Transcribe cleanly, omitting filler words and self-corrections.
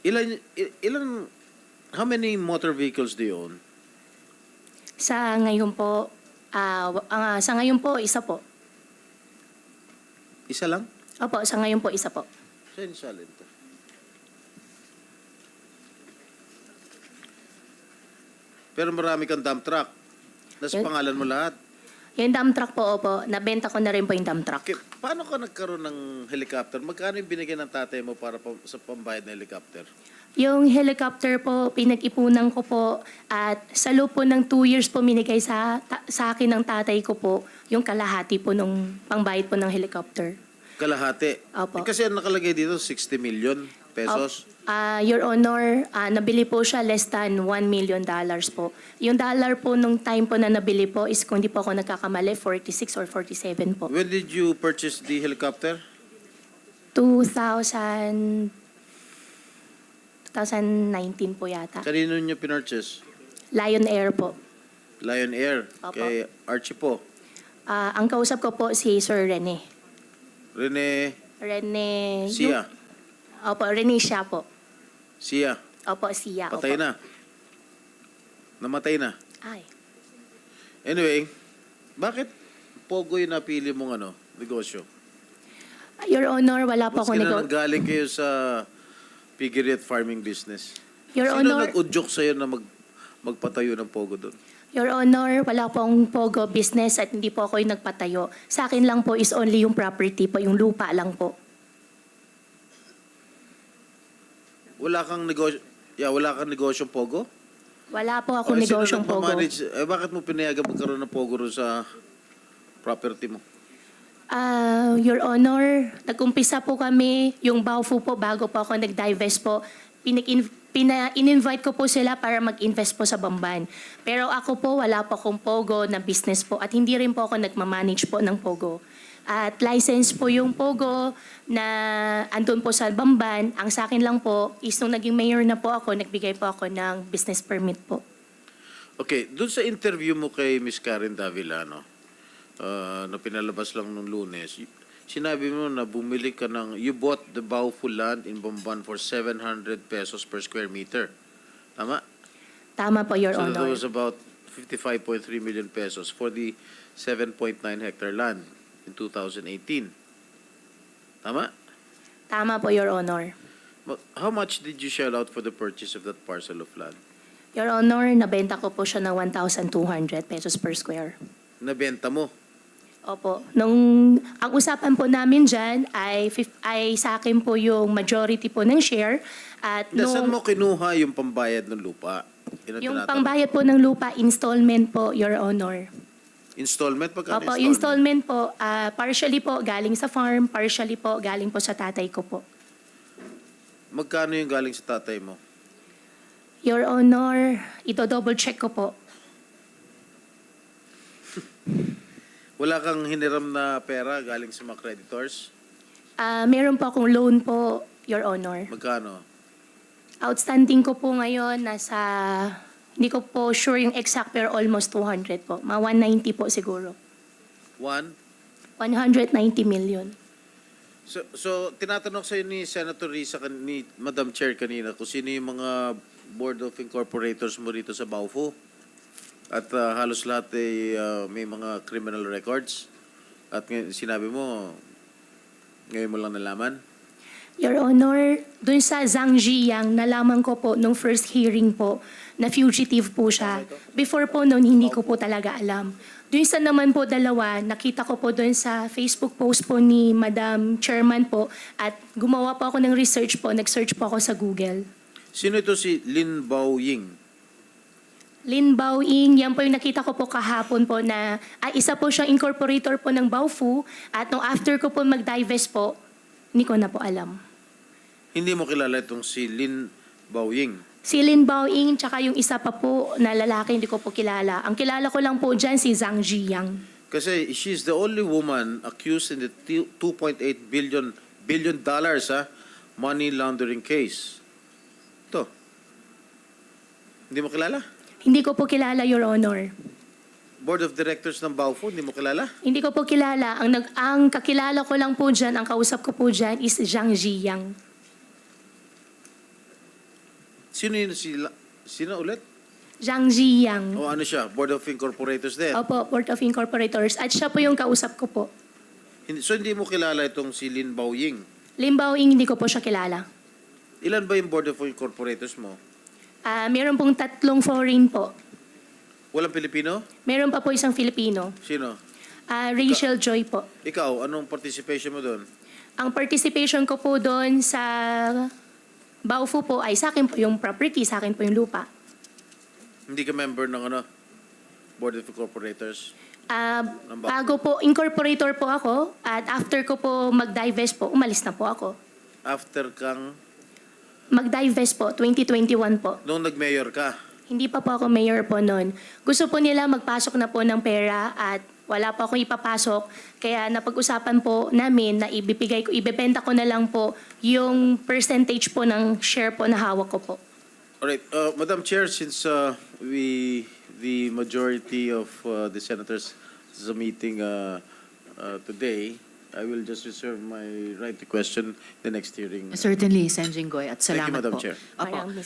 Ilan, how many motor vehicles do you own? Sa ngayon po, isa po. Isa lang? Opo, sa ngayon po, isa po. Saan salin to? Pero marami kang dump truck. Nasa Yun. pangalan mo lahat. Yung dump truck po, opo, nabenta ko na rin po yung dump truck. Okay, paano ka nagkaroon ng helicopter? Magkano yung binigyan ng tatay mo para sa pambayad ng helicopter? Yung helicopter po, pinag-ipunan ko po at sa loob po ng 2 years po minigay sa akin ng tatay ko po yung kalahati po nung pangbayad po ng helicopter. Kalahati. Opo. Kasi ang nakalagay dito, 60 million pesos. Your Honor, nabili po siya less than $1 million po. Yung dollar po nung time po na nabili po is kung di po ako nagkakamali, 46 or 47 po. When did you purchase the helicopter? 2019 po yata. Kanino niyo pinurchase? Lion Air po. Lion Air. Opo. Kay Archie po. Ang kausap ko po si Sir Rene. Rene Sia. Opo, Rene siya po. Sia. Opo, Sia. Patay opo. na. Namatay na. Ay. Anyway, bakit Pogo yung napili mong negosyo? Your Honor, wala po Mas ako nanggaling kayo sa piggery at farming business. Your Sino Honor, nag-udyok sa'yo na magpatayo ng Pogo doon? Your Honor, wala pong Pogo business at hindi po ako yung nagpatayo. Sa akin lang po is only yung property po, yung lupa lang po. Wala kang negosyong Pogo? Wala po ako negosyong Pogo. Bakit mo pinayagan magkaroon ng Pogo rin sa property mo? Your Honor, nag-umpisa po kami, yung Baofu po, bago po ako nag-divest po, in-invite ko po sila para mag-invest po sa Bamban. Pero ako po, wala po akong Pogo na business po at hindi rin po ako nagmamanage po ng Pogo. At license po yung Pogo na andun po sa Bamban. Ang sa akin lang po is nung naging mayor na po ako, nagbigay po ako ng business permit po. Okay, doon sa interview mo kay Miss Karen Davila, na pinalabas lang nung Lunes, sinabi mo na bumili ka you bought the Baofu land in Bamban for 700 pesos per square meter. Tama? Tama po, Your So that Honor. was about 55.3 million pesos for the 7.9 hectare land in 2018. Tama? Tama po, Your Honor. How much did you shell out for the purchase of that parcel of land? Your Honor, nabenta ko po siya ng 1,200 pesos per square. Nabenta mo? Opo. Ang usapan po namin dyan ay sa akin po yung majority po ng share. At Saan mo kinuha yung pambayad ng lupa? Yun ang yung tinatanong. pangbayad po ng lupa, installment po, Your Honor. Installment? Pagkano Opo, installment po, partially po galing sa farm, partially po galing po sa tatay ko po. Magkano yung galing sa tatay mo? Your Honor, ito double check ko po. Wala kang hiniram na pera galing sa mga creditors? Meron po akong loan po, Your Honor. Magkano? Outstanding ko po ngayon, hindi ko po sure yung exact pero almost 200 po. Mga 190 po siguro. 190 million. So tinatanong sa'yo ni Senator Risa, ni Madam Chair kanina, kung sino yung mga Board of Incorporators mo rito sa Baofu. At halos lahat ay may mga criminal records. At sinabi mo, ngayon mo lang nalaman? Your Honor, dun sa Zhang Ziyang, nalaman ko po nung first hearing po na fugitive po siya. Before po noon, hindi ko po talaga alam. Dun sa naman po dalawa, nakita ko po dun sa Facebook post po ni Madam Chairman po at gumawa po ako ng research po, nag-search po ako sa Google. Sino ito si Lin Baoying? Lin Baoying, yan po yung nakita ko po kahapon po na isa po siyang incorporator po ng Baofu at nung after ko po mag-divest po, hindi ko na po alam. Hindi mo kilala itong si Lin Baoying? Si Lin Baoying, tsaka yung isa pa po na lalaki, hindi ko po kilala. Ang kilala ko lang po dyan, si Zhang Ziyang. Kasi she's the only woman accused in the $2.8 billion money laundering case. Ito. Hindi mo kilala? Hindi ko po kilala, Your Honor. Board of Directors ng Baofu, hindi mo kilala? Hindi ko po kilala. Ang kakilala ko lang po dyan, ang kausap ko po dyan is Zhang Ziyang. Sino ulit? Zhang Ziyang. O ano siya? Board of Incorporators din? Opo, Board of Incorporators. At siya po yung kausap ko po. So hindi mo kilala itong si Lin Baoying? Lim Baoing, hindi ko po siya kilala. Ilan ba yung Board of Incorporators mo? Meron pong 3 foreign po. Walang Pilipino? Meron pa po isang Filipino. Sino? Rachel Joy po. Ikaw, anong participation mo doon? Ang participation ko po doon sa Baofu po ay sa akin po yung property, sa akin po yung lupa. Hindi ka member ng Board of Incorporators? Bago po, incorporator po ako at after ko po mag-divest po, umalis na po ako. After kang, Mag-divest po, 2021 po. nung nag-mayor ka? Hindi pa po ako mayor po noon. Gusto po nila magpasok na po ng pera at wala po akong ipapasok. Kaya napag-usapan po namin na ibebenta ko na lang po yung percentage po ng share po na hawak ko po. Alright, Madam Chair, since the majority of the senators is meeting today, I will just reserve my right to question the next hearing. Certainly, Sen. Jinggoy, at Thank you, salamat Madam po. Chair. Opo. Maraming